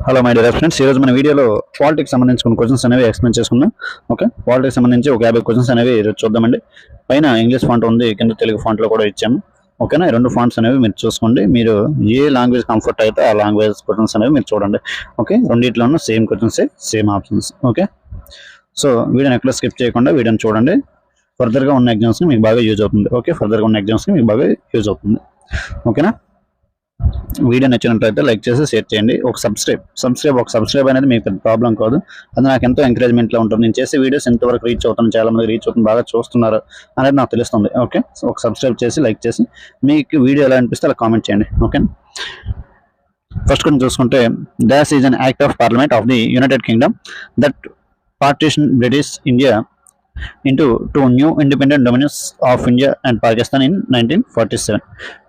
Hello my dear friends, ఈరోజు మన వీడియోలో పాలిటిక్స్ సంబంధించి కొన్ని క్వశ్చన్స్ అనేవి ఎక్స్ప్లెయిన్ చేసుకుందాం. ఓకే, పాలిటిక్స్ సంబంధించి ఒక 50 క్వశ్చన్స్ అనేవి ఈరోజు చూద్దామండి. పైన ఇంగ్లీష్ ఫాంట్ ఉంది, కింద తెలుగు ఫాంట్లో కూడా ఇచ్చాము. ఓకేనా, ఈ రెండు ఫాంట్స్ అనేవి మీరు చూసుకోండి. మీరు ఏ లాంగ్వేజ్ కంఫర్ట్ అయితే ఆ లాంగ్వేజ్ క్వశ్చన్స్ అనేవి మీరు చూడండి. ఓకే, రెండింటిలోనూ same questions, same options. Okay, so వీడియోని ఎక్కడ స్కిప్ చేయకుండా వీడియోని చూడండి. ఫర్దర్గా ఉన్న ఎగ్జామ్స్కి మీకు బాగా యూజ్ అవుతుంది. ఓకే, ఫర్దర్గా ఉన్న ఎగ్జామ్స్కి మీకు బాగా యూజ్ అవుతుంది. ఓకేనా, వీడియో నచ్చినట్లయితే లైక్ చేసి షేర్ చేయండి. ఒక సబ్స్క్రైబ్ అనేది మీకు ప్రాబ్లం కాదు, అది నాకు ఎంతో ఎంకరేజ్మెంట్లో ఉంటుంది. నేను చేసే వీడియోస్ ఎంతవరకు రీచ్ అవుతాను, చాలా మంది రీచ్ అవుతుంది, బాగా చూస్తున్నారు అనేది నాకు తెలుస్తుంది. ఓకే, సో ఒక సబ్స్క్రైబ్ చేసి లైక్ చేసి మీకు వీడియో ఎలా అనిపిస్తే అలా కామెంట్ చేయండి. ఓకే, ఫస్ట్ కొంచెం చూసుకుంటే, dash is an act of parliament of the United Kingdom that partition British India into two new independent dominions of India and Pakistan in 1947.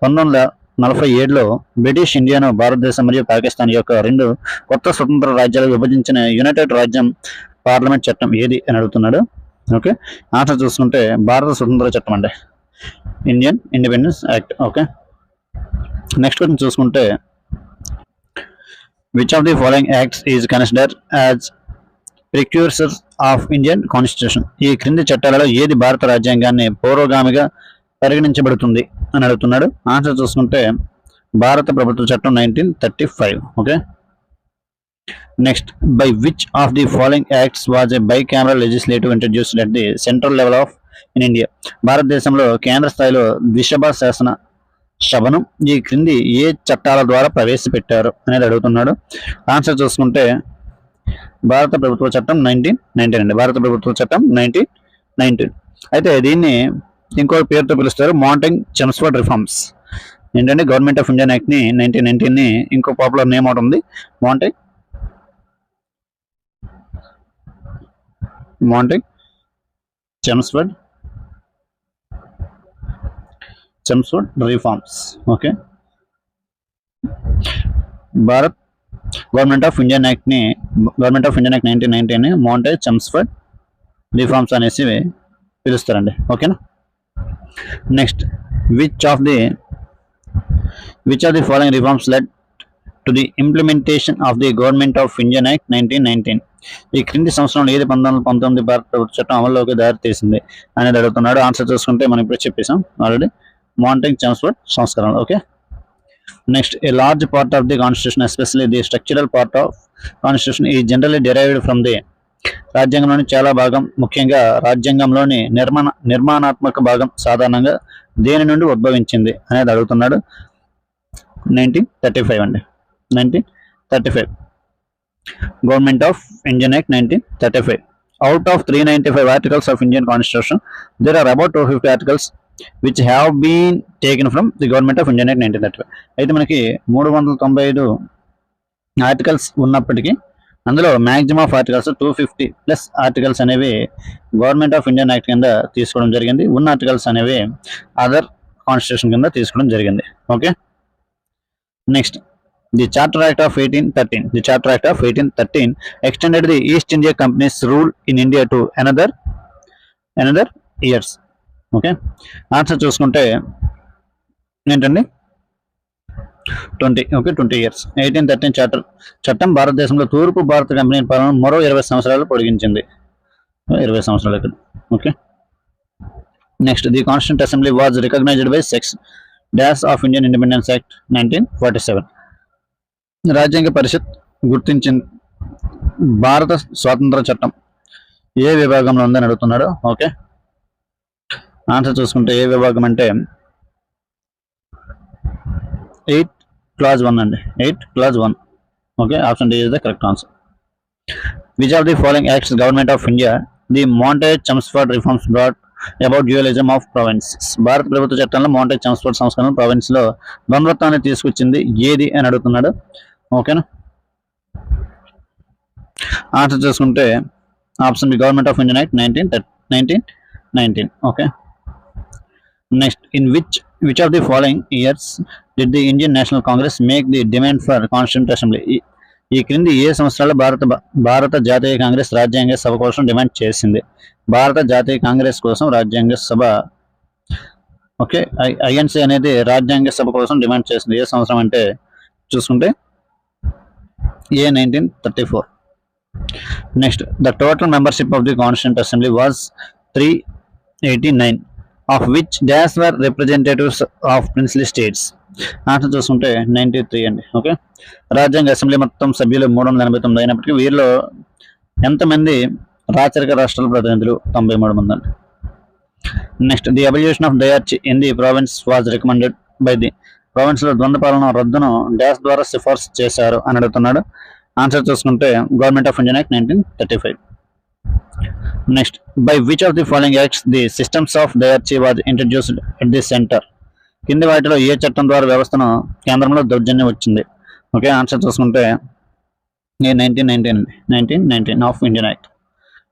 1947లో British ఇండియాను భారతదేశం మరియు పాకిస్తాన్ యొక్క రెండు కొత్త స్వతంత్ర రాజ్యాలకు విభజించిన యునైటెడ్ రాజ్యం పార్లమెంట్ చట్టం ఏది అని అడుగుతున్నాడు. ఓకే, ఆన్సర్ చూసుకుంటే భారత స్వతంత్ర చట్టం అండి, Indian independence act. Okay, next question చూసుకుంటే, which of the following acts is considered as precursors of Indian constitution? ఈ క్రింది చట్టాలలో ఏది భారత రాజ్యాంగాన్ని పూర్వగామిగా పరిగణించబడుతుంది అని అడుగుతున్నాడు. ఆన్సర్ చూసుకుంటే భారత ప్రభుత్వ చట్టం 1935. Okay, next, by which of the following acts was a by camera legislative introduced at the central level of in India? భారతదేశంలో కేంద్ర స్థాయిలో ద్విసభ శాసన సభను ఈ క్రింది ఏ చట్టాల ద్వారా ప్రవేశపెట్టారు అనేది అడుగుతున్నాడు. ఆన్సర్ చూసుకుంటే భారత ప్రభుత్వ చట్టం 1919 అండి, భారత ప్రభుత్వ చట్టం 1919. అయితే దీన్ని ఇంకో పేరుతో పిలుస్తారు, మాంటెంగ్ చెమ్స్ఫర్డ్ రిఫార్మ్స్. ఏంటంటే గవర్నమెంట్ ఆఫ్ ఇండియన్ యాక్ట్ ని 1919ని ఇంకో పాపులర్ నేమ్ ఒకటి ఉంది, Montagu Chelmsford reforms. Okay, Bharat government of Indian act 1919 Montagu Chelmsford reforms అనేసి పిలుస్తారండి. ఓకేనా, next, which of the following reforms led to the implementation of the government of Indian act 1919? ఈ క్రింది సంవత్సరంలో ఏది 1919 భారత ప్రభుత్వ చట్టం అమల్లోకి దారి తీసింది అనేది అడుగుతున్నాడు. ఆన్సర్ చూసుకుంటే మనం ఇప్పుడు చెప్పేసాం ఆల్రెడీ, మాంటెంగ్ చెమ్స్ఫర్డ్ సంస్కరణ. Okay, next, a large part of the constitution especially the structural part of constitution ఈ జనరల్లీ డెరైవ్డ్ ఫ్రమ్ ది? రాజ్యాంగంలోని చాలా భాగం, ముఖ్యంగా రాజ్యాంగంలోని నిర్మాణాత్మక భాగం సాధారణంగా దేని నుండి ఉద్భవించింది అనేది అడుగుతున్నాడు. 1935 అండి, 1935 government of Indian act 1935. Out of 395 articles of Indian constitution there are about 250 articles which have been taken from the government of Indian Act 1935. అయితే మనకి 395 ఆర్టికల్స్ ఉన్నప్పటికీ అందులో maximum of articles 250 plus articles అనేవి గవర్నమెంట్ ఆఫ్ ఇండియన్ యాక్ట్ కింద తీసుకోవడం జరిగింది. ఉన్న articles అనేవి అదర్ కాన్స్టిట్యూషన్ కింద తీసుకోవడం జరిగింది. Okay, next, the charter act of 1813 extended the East India Company's rule in India to another years. Okay, answer చూసుకుంటే ఏంటండి 20. Okay, 20 years. 1813 చట్టం భారతదేశంలో తూర్పు భారత కంపెనీ పాలన మరో 20 సంవత్సరాలు పొడిగించింది, 20 సంవత్సరాలు ఇక్కడ. Okay, next, the constituent assembly was recognised by sex dash of Indian independence act 1947. రాజ్యాంగ పరిషత్ గుర్తించింది భారత స్వాతంత్ర చట్టం ఏ విభాగంలో ఉందని అడుగుతున్నాడు. ఓకే, ఆన్సర్ చూసుకుంటే ఏ విభాగం అంటే 8 clause 1 అండి, 8 clause 1. Okay, option D is the correct answer. Which of the following acts government of India the Montagu Chelmsford reforms brought about dualism of provinces? భారత ప్రభుత్వ చట్టంలో మాంటెంగ్ చెమ్స్ఫర్డ్ సంస్కరణ ప్రావిన్స్ లో ద్వంద్వత్వాన్ని తీసుకొచ్చింది ఏది అని అడుగుతున్నాడు. ఓకేనా, ఆన్సర్ చూసుకుంటే option B government of Indian act 1919. Okay, next, in which of the following years did the Indian National Congress make the demand for constituent assembly? ఈ క్రింది ఏ సంవత్సరాల్లో భారత జాతీయ కాంగ్రెస్ రాజ్యాంగ సభ కోసం డిమాండ్ చేసింది? భారత జాతీయ కాంగ్రెస్ కోసం రాజ్యాంగ సభ, ఓకే, ఐఎన్సీ అనేది రాజ్యాంగ సభ కోసం డిమాండ్ చేసింది ఏ సంవత్సరం అంటే చూసుకుంటే A 1934. Next, the total membership of the Constituent Assembly was 389, of which dash were representatives of princely states. Answer చూసుకుంటే 93 అండి. ఓకే, రాజ్యాంగ అసెంబ్లీ మొత్తం సభ్యులు 389 అయినప్పటికీ వీరిలో ఎంతమంది రాచరిక రాష్ట్రాల ప్రతినిధులు? 93 మంది అండి. Next, the abolition of diarchy in the province was recommended by the province లో ద్వంద్వ పాలన రద్దును డాష్ ద్వారా సిఫార్సు చేశారు అని అడుగుతున్నాడు. ఆన్సర్ చూసుకుంటే government of Indian act 1935. Next, by which of the following acts the systems of diarchy was introduced at the centre? కింది వాటిలో ఏ చట్టం ద్వారా వ్యవస్థను కేంద్రంలో దౌర్జన్యం వచ్చింది? ఓకే, ఆన్సర్ చూసుకుంటే 1919 of Indian act.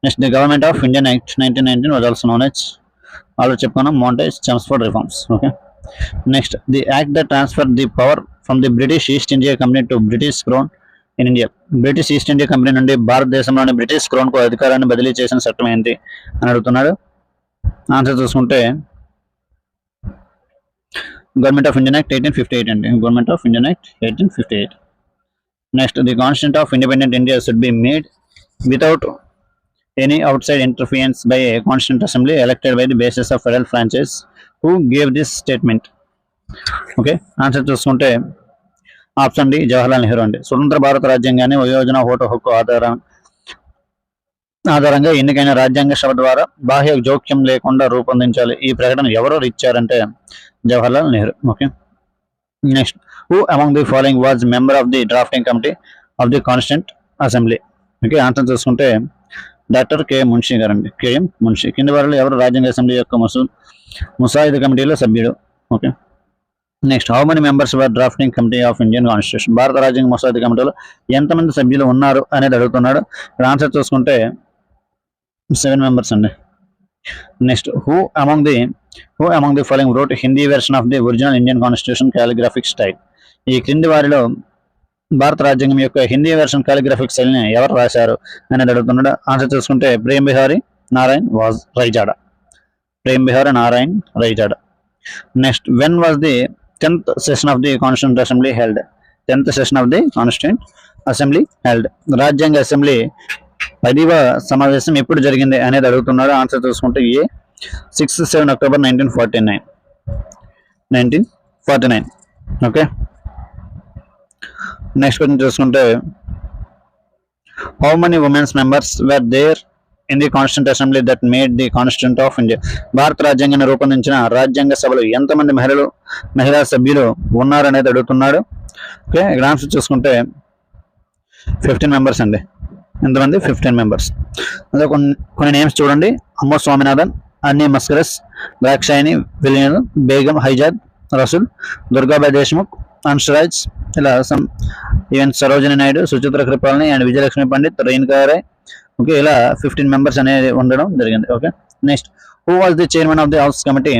Next, the government of Indian act 1919 was also known as, already చెప్పుకున్నాం, Montagu Chelmsford reforms. Okay, next, the act that transfer the power from the British East India company to British crown in India. British East India company నుండి భారతదేశంలోని British crown కు అధికారాన్ని బదిలీ చేసిన చట్టం ఏంటి అని అడుగుతున్నాడు. ఆన్సర్ చూసుకుంటే గవర్నమెంట్ ఆఫ్ ఇండియన్ యాక్ట్ 1858 అండి. Government of Indian act 1858. Next, the constitution of independent India should be made without any outside interference by a constituent assembly elected by the basis of federal franchise. Who gave this statement? Okay, answer చూసుకుంటే option D Jawaharlal Nehru అండి. స్వతంత్ర భారత రాజ్యాంగాన్ని వయోజన vote హక్కు ఆధారంగా ఎన్నికైన రాజ్యాంగ సభ ద్వారా బాహ్య జోక్యం లేకుండా రూపొందించాలి. ఈ ప్రకటన ఎవరు ఇచ్చారంటే Jawaharlal Nehru. Okay, next, who among the following was member of the drafting committee of the constituent assembly? Okay, answer చూసుకుంటే డాక్టర్ కె మున్షి గారండి. కేఎం మున్షి. కింది వారిలో ఎవరు రాజ్యాంగ అసెంబ్లీ యొక్క ముసాయిదా కమిటీలో సభ్యుడు? Okay, next, how many members were drafting committee of Indian constitution? భారత రాజ్యాంగ ముసాయిదా కమిటీలో ఎంతమంది సభ్యులు ఉన్నారు అనేది అడుగుతున్నాడు. ఇక్కడ ఆన్సర్ చూసుకుంటే 7 మెంబర్స్ అండి. Next, who among the following wrote Hindi version of the original Indian constitution calligraphic style? ఈ క్రింది వారిలో భారత రాజ్యాంగం యొక్క హిందీ వెర్షన్ కాలిగ్రాఫిక్ స్టైల్ని ఎవరు రాశారు అనేది అడుగుతున్నాడు. ఆన్సర్ చూసుకుంటే Prem Behari Narain Raizada. Prem Behari Narain Raizada. Next, when was the 10th session of the constituent assembly held? 10th session of the constituent assembly held. రాజ్యాంగ అసెంబ్లీ 10వ సమావేశం ఎప్పుడు జరిగింది అనేది అడుగుతున్నాడు. ఆన్సర్ చూసుకుంటే A 6-7 October 1949. Okay, next question చూసుకుంటే how many womens members were there in the constituent assembly that made the constituent of India? భారత రాజ్యాంగాన్ని రూపొందించిన రాజ్యాంగ సభలో ఎంతమంది మహిళా సభ్యులు ఉన్నారు అనేది అడుగుతున్నాడు. ఓకే, ఇక్కడ ఆన్సర్ చూసుకుంటే 15 మెంబర్స్ అండి. ఎంతమంది? 15 మెంబర్స్. అదే కొన్ని నేమ్స్ చూడండి: అమ్మో స్వామినాథన్, అన్నీ మస్కరస్, ద్రాక్షాయిని విలియన్, బేగం హైజాద్ రసూల్, దుర్గాబాయ్ దేశ్ముఖ్, హన్స్రాజ్, ఇలా even Sarojini Naidu, Suchitra Kripalani and Vijayalakshmi Pandit, Renuka Ray. Okay, ఇలా 15 మెంబర్స్ అనేది ఉండడం జరిగింది. Okay, next, who was the chairman of the house committee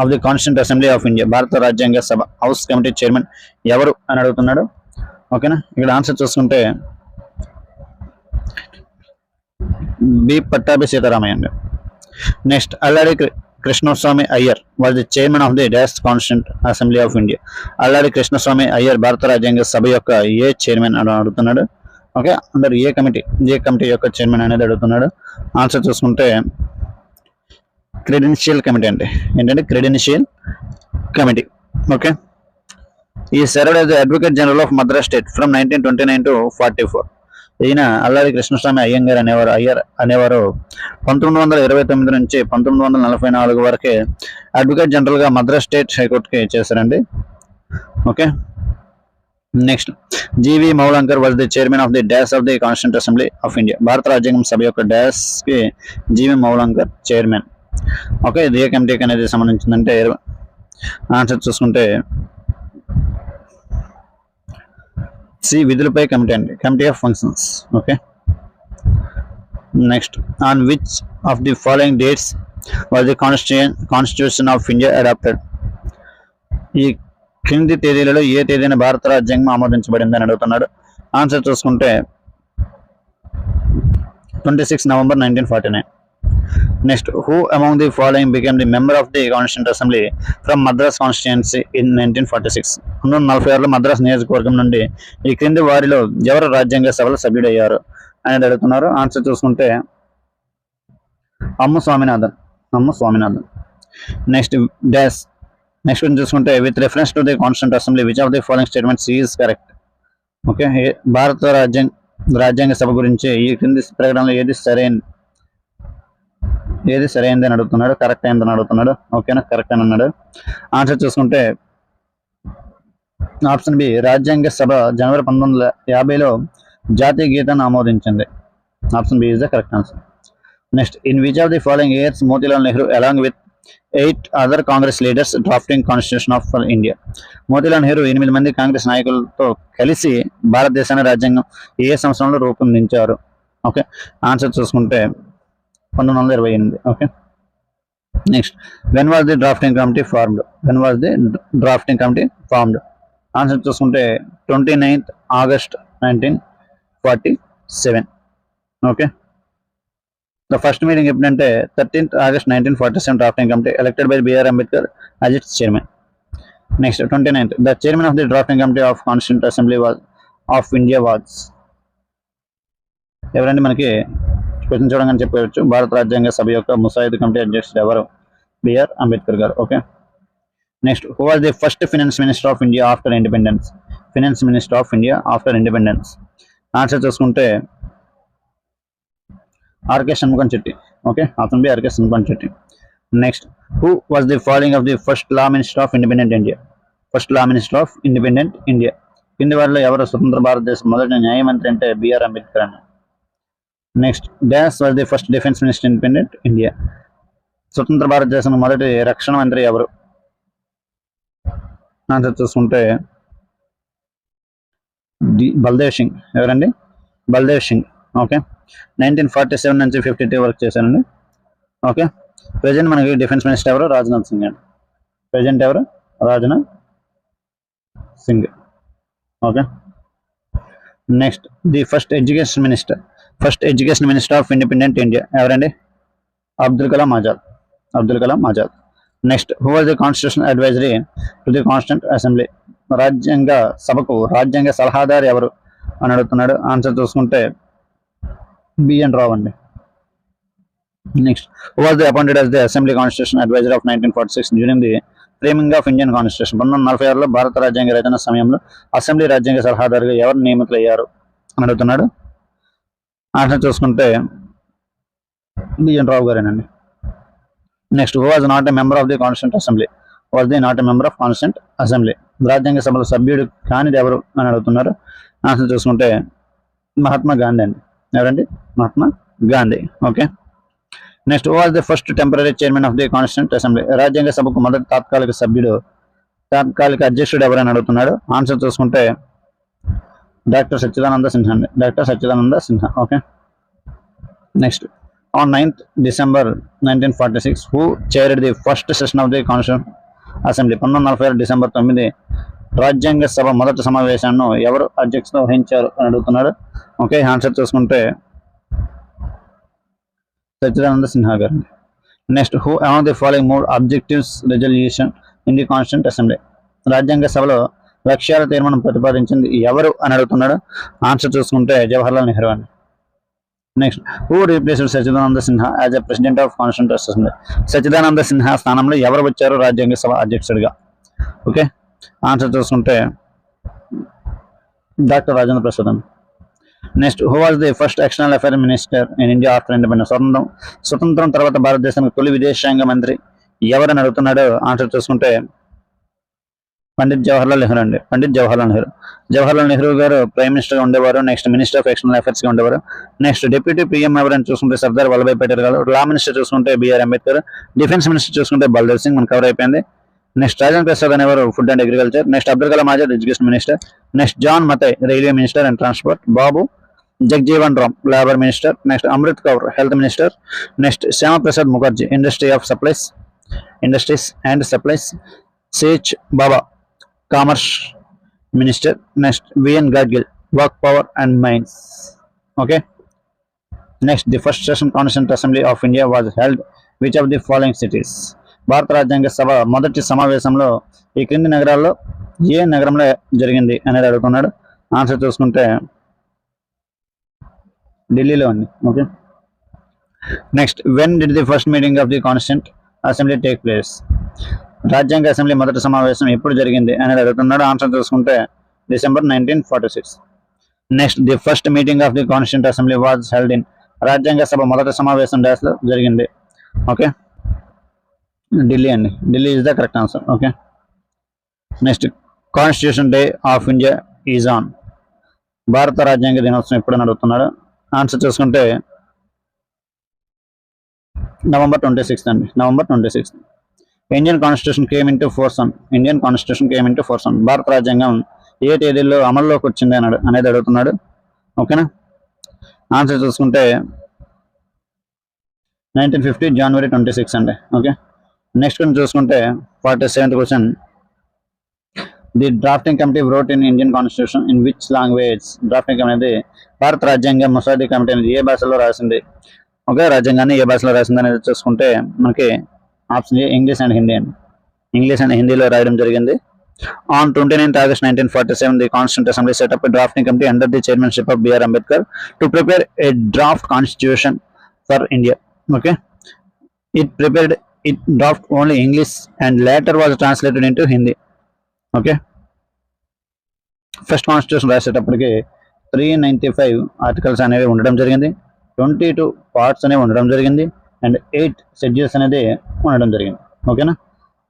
of the constituent assembly of India? భారత రాజ్యాంగ సభ హౌస్ కమిటీ చైర్మన్ ఎవరు అని అడుగుతున్నాడు. ఓకేనా, ఇక్కడ ఆన్సర్ చూసుకుంటే బి పట్టాభి సీతారామయ్య అండి. Next, Alladi Krishnaswami Ayyar was the chairman of the dash constituent assembly of India? Alladi Krishnaswami Ayyar భారత రాజ్యాంగ సభ యొక్క ఏ చైర్మన్ అని అడుగుతున్నాడు. ఓకే, అండర్ ఏ కమిటీ యొక్క చైర్మన్ అనేది అడుగుతున్నాడు. ఆన్సర్ చూసుకుంటే క్రెడెన్షియల్ కమిటీ అండి. ఏంటంటే credential committee. Okay, he served as advocate general of Madras state from 1929 to 44. ఈయన అల్లాడి కృష్ణస్వామి అయ్యంగార్ అనేవారు 1929 నుంచి 1944 వరకే అడ్వకేట్ జనరల్ గా మద్రాస్ స్టేట్ హైకోర్టుకి చేశారండి. Okay, next, G V Mavalankar was the chairman of the dash of the constituent assembly of India? భారత రాజ్యాంగం సభ యొక్క డాష్ కి జీవి మౌలంకర్ చైర్మన్. ఓకే, ఇది ఏ కమిటీకి అనేది సంబంధించిందంటే ఆన్సర్ చూసుకుంటే సి విధులపై కమిటీ అండి, committee of functions. Okay, next, on which of the following dates was the constitution of India adopted? ఈ క్రింది తేదీలలో ఏ తేదీన భారత రాజ్యాంగం ఆమోదించబడింది అని అడుగుతున్నాడు. ఆన్సర్ చూసుకుంటే 26 November 1949. Next who among the following became the member of the constituent assembly from Madras constituency in 1946. 1946లో మద్రాస్ నియోజకవర్గం నుండి ఈ క్రింది వారిలో ఎవరు రాజ్యాంగ సభలో సభ్యుడయ్యారు అనేది అడుగుతున్నారు. ఆన్సర్ చూసుకుంటే Ammu Swaminathan. Next dash. Next చూసుకుంటే with reference to the constituent assembly which of the following statements is correct. Okay, భారత రాజ్యాంగ సభ గురించి ఈ క్రింది ప్రకటనలో ఏది సరైనది అని అడుగుతున్నాడు, కరెక్ట్ అయిందని అడుగుతున్నాడు. ఓకేనా, కరెక్ట్ అని అన్నాడు. ఆన్సర్ చూసుకుంటే ఆప్షన్ బి, రాజ్యాంగ సభ జనవరి 1950లో జాతీయ గీతాన్ని ఆమోదించింది. Option B is the correct answer. Next, in which of the following years Motilal Nehru along with 8 other Congress leaders drafting constitution of India. Motilal Nehru 8 మంది కాంగ్రెస్ నాయకులతో కలిసి భారతదేశాన్ని రాజ్యాంగం ఏ సంవత్సరంలో రూపొందించారు? ఓకే, ఆన్సర్ చూసుకుంటే 1928. Okay, next, when was the drafting committee formed? Answer చూసుకుంటే 29th August 1947. Okay, the first meeting ఎప్పుడంటే 13th August 1947 drafting committee elected by B R Ambedkar as its chairman. Next 29th, the chairman of the drafting committee of constituent assembly of India was. ఎవరండి? మనకి question చూడగానే చెప్పవచ్చు, భారత రాజ్యాంగ సభ యొక్క ముసాయిదా కమిటీ అధ్యక్షుడు ఎవరు? B R Ambedkar garu. Okay, next, who was the first finance minister of India after independence? Answer చూసుకుంటే R K Shanmukham Chetty. Okay, option B R K Shanmukham Chetty. Next, who was the following of the first law minister of independent India? కింది వారిలో ఎవరు స్వతంత్ర భారతదేశం మొదటి న్యాయమంత్రి అంటే BR Ambedkar అన్న. Next, dash was the first defence minister independent India? స్వతంత్ర భారతదేశం మొదటి రక్షణ మంత్రి ఎవరు? ఆన్సర్ చూసుకుంటే బల్దేవ్ సింగ్. ఎవరండి? బల్దేవ్ సింగ్. ఓకే, 1947 నుంచి 52 వరకు చేశానండి. ఓకే, ప్రజెంట్ మనకి డిఫెన్స్ మినిస్టర్ ఎవరు? రాజ్నాథ్ సింగ్ అండి. ప్రజెంట్ ఎవరు? Rajnath Singh. Okay, next, the first education minister of independent India ఎవరండి? Abdul Kalam Azad. Next, who was the constitution advisory to the constituent assembly? రాజ్యాంగ సభకు రాజ్యాంగ సలహాదారు ఎవరు అని అడుగుతున్నాడు. ఆన్సర్ చూసుకుంటే బిఎన్ రావు అండి. Next, who was the appointed as the assembly constitution adviser of 1946 during the framing of Indian constitution? 1946లో భారత రాజ్యాంగ రచన సమయంలో అసెంబ్లీ రాజ్యాంగ సలహాదారుగా ఎవరు నియమితులయ్యారు అని అడుగుతున్నాడు. ఆన్సర్ చూసుకుంటే బిఎన్ రావు గారేనండి. Next, who was not a member of the constituent assembly? రాజ్యాంగ సభలో సభ్యుడు కానిది ఎవరు అని అడుగుతున్నారు. ఆన్సర్ చూసుకుంటే మహాత్మా గాంధీ అండి. ఎవరండి? Mahatma Gandhi. Okay, next, who was the first temporary chairman of the constituent assembly? రాజ్యాంగ సభకు మొదటి తాత్కాలిక అధ్యక్షుడు ఎవరని అడుగుతున్నాడు. ఆన్సర్ చూసుకుంటే doctor Sachchidananda Sinha. Okay, next, on 9th December 1946 who chaired the first session of the Constituent Assembly? 1946 December 9 రాజ్యాంగ సభ మొదటి సమావేశాన్ని ఎవరు అధ్యక్షత వహించారు అని అడుగుతున్నాడు. ఓకే, ఆన్సర్ చూసుకుంటే సచ్చిదానంద సిన్హా గారు. Next, who among the following mood objectives resolution in the constituent assembly? రాజ్యాంగ సభలో లక్ష్యాల తీర్మానం ప్రతిపాదించింది ఎవరు అని అడుగుతున్నాడు. ఆన్సర్ చూసుకుంటే జవహర్లాల్ నెహ్రూ అండి. Next, who replaced Sachchidananda Sinha as a president of constituent assembly? Sachchidananda Sinha స్థానంలో ఎవరు వచ్చారు రాజ్యాంగ సభ అధ్యక్షుడిగా? ఓకే, ఆన్సర్ చూసుకుంటే డాక్టర్ రాజేంద్ర ప్రసాద్ అండి. Next, who was the first external affair minister in India after independence? స్వతంత్రం తర్వాత భారతదేశానికి తొలి విదేశాంగ మంత్రి ఎవరని అడుగుతున్నాడు. ఆన్సర్ చూసుకుంటే పండిత్ జవహర్లాల్ నెహ్రూ అండి. జవహర్లాల్ నెహ్రూ గారు ప్రైమ్ మినిస్టర్ గా ఉండేవారు. Next, minister of external affairs గా ఉండేవారు. నెక్స్ట్, డిప్యూటీ పీఎం ఎవరని చూసుకుంటే సర్దార్ వల్లభాయ్ పటేల్ గారు. లా మినిస్టర్ చూసుకుంటే బిఆర్ అంబేద్కర్. డిఫెన్స్ మినిస్టర్ చూసుకుంటే బల్దేవ్ సింగ్. మనకు కవర్ అయిపోయింది. నెక్స్ట్, రాజేంద్ర ప్రసాద్ అనేవారు food and agriculture. Next, Abdul Kalam Azad education minister. Next, John Mathai railway minister and transport. Babu Jagjivan Ram labour minister. Next, Amrit Kaur health minister. Next, Shyama Prasad Mukherjee industries and supplies. C H Bhabha commerce minister. Next, V N Gadgil work power and mines. Okay, next the first session constituent assembly of India was held which of the following cities. భారత రాజ్యాంగ సభ మొదటి సమావేశంలో ఈ క్రింది నగరాల్లో ఏ నగరంలో జరిగింది అనేది అడుగుతున్నాడు. ఆన్సర్ చూసుకుంటే ఢిల్లీలో ఉంది. Okay. Next when did the first meeting of the constituent assembly take place. రాజ్యాంగ అసెంబ్లీ మొదటి సమావేశం ఎప్పుడు జరిగింది అనేది అడుగుతున్నాడు. ఆన్సర్ చూసుకుంటే December 1946. Next the first meeting of the constituent assembly was held in. రాజ్యాంగ సభ మొదటి సమావేశం డాష్లో జరిగింది. ఓకే, ఢిల్లీ అండి. Delhi is the correct answer. Okay. Next constitution day of India is on. భారత రాజ్యాంగ దినోత్సవం ఎప్పుడని అడుగుతున్నాడు. ఆన్సర్ చూసుకుంటే నవంబర్ 26 అండి. November 26. Indian constitution came into force on. Indian constitution came into force on. భారత రాజ్యాంగం ఏ తేదీలో అమల్లోకి వచ్చింది అనేది అడుగుతున్నాడు. ఓకేనా. ఆన్సర్ చూసుకుంటే 1950 జనవరి 26 అండి. ఓకే. నెక్స్ట్ క్వశ్చన్ చూసుకుంటే 47th question. The drafting committee wrote in Indian constitution in which language. Drafting అనేది భారత రాజ్యాంగ ముసాయిదా కమిటీ అనేది ఏ భాషలో రాసింది. ఓకే, రాజ్యాంగాన్ని ఏ భాషలో రాసింది అనేది చూసుకుంటే మనకి option A English and Hindi అండి. ఇంగ్లీష్ అండ్ హిందీలో రాయడం జరిగింది. On 29th August 1947 the constituent assembly set up drafting committee under the chairmanship of BR Ambedkar to prepare a draft constitution for India. Okay, it prepared it draft only English and later was translated into Hindi. Okay, first constitution రాసేటప్పటికి 395 articles అనేవి ఉండడం జరిగింది. 22 parts అనేవి ఉండడం జరిగింది. And 8 schedules అనేది ఉండడం జరిగింది. ఓకేనా,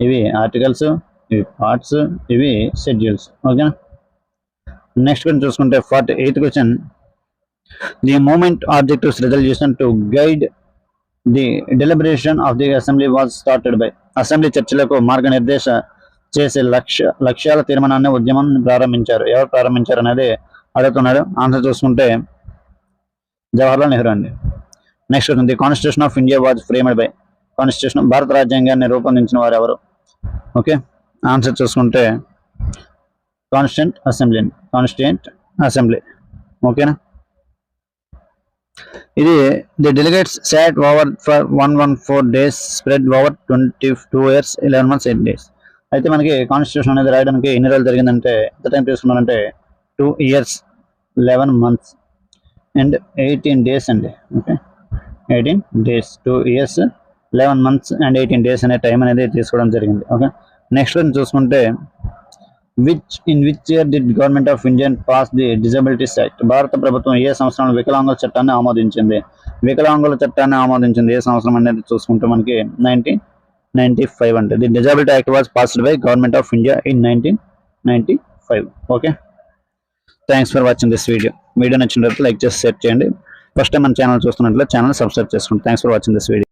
ఇవి ఆర్టికల్స్, ఇవి పార్ట్స్, ఇవి షెడ్యూల్స్. ఓకేనా. నెక్స్ట్ క్వశ్చన్ చూసుకుంటే 48th question. The moment objectives resolution to guide the deliberation of the assembly was started by. Assembly చర్చలకు మార్గనిర్దేశ చేసే లక్ష్యాల తీర్మానాన్ని ఉద్యమం ప్రారంభించారు. ఎవరు ప్రారంభించారు అనేది అడుగుతున్నాడు. ఆన్సర్ చూసుకుంటే జవహర్లాల్ నెహ్రూ అండి. Next the constitution of India was framed by. Constitution భారత రాజ్యాంగాన్ని రూపొందించిన వారు ఎవరు. ఓకే, ఆన్సర్ చూసుకుంటే కాన్స్టిట్యూంట్ అసెంబ్లీ. Constituent assembly. ఓకేనా. ఇది the delegates sat over for 114 days spread over 22 years 11 months 8 days. అయితే మనకి కాన్స్టిట్యూషన్ అనేది రాయడానికి ఎన్ని రోజులు జరిగిందంటే ఎంత టైం తీసుకున్నారంటే 2 years 11 months అండ్ 18 days అండి. Okay, 18 days, 2 years 11 months and 18 days అనే టైం అనేది తీసుకోవడం జరిగింది. ఓకే. నెక్స్ట్ చూసుకుంటే in which year did government of India pass the disabilities act. భారత ప్రభుత్వం ఏ సంవత్సరంలో వికలాంగుల చట్టాన్ని ఆమోదించింది. వికలాంగుల చట్టాన్ని ఆమోదించింది ఏ సంవత్సరం అనేది చూసుకుంటే మనకి 1995 అంటే. The disability act was passed by government of India in 1995. Okay, thanks for watching this video. Video నచ్చినట్లయితే లైక్ చేసి షేర్ చేయండి. ఫస్ట్ టైం మన ఛానల్ చూస్తున్నట్లయితే ఛానల్ సబ్స్క్రైబ్ చేసుకోండి. Thanks for watching this video.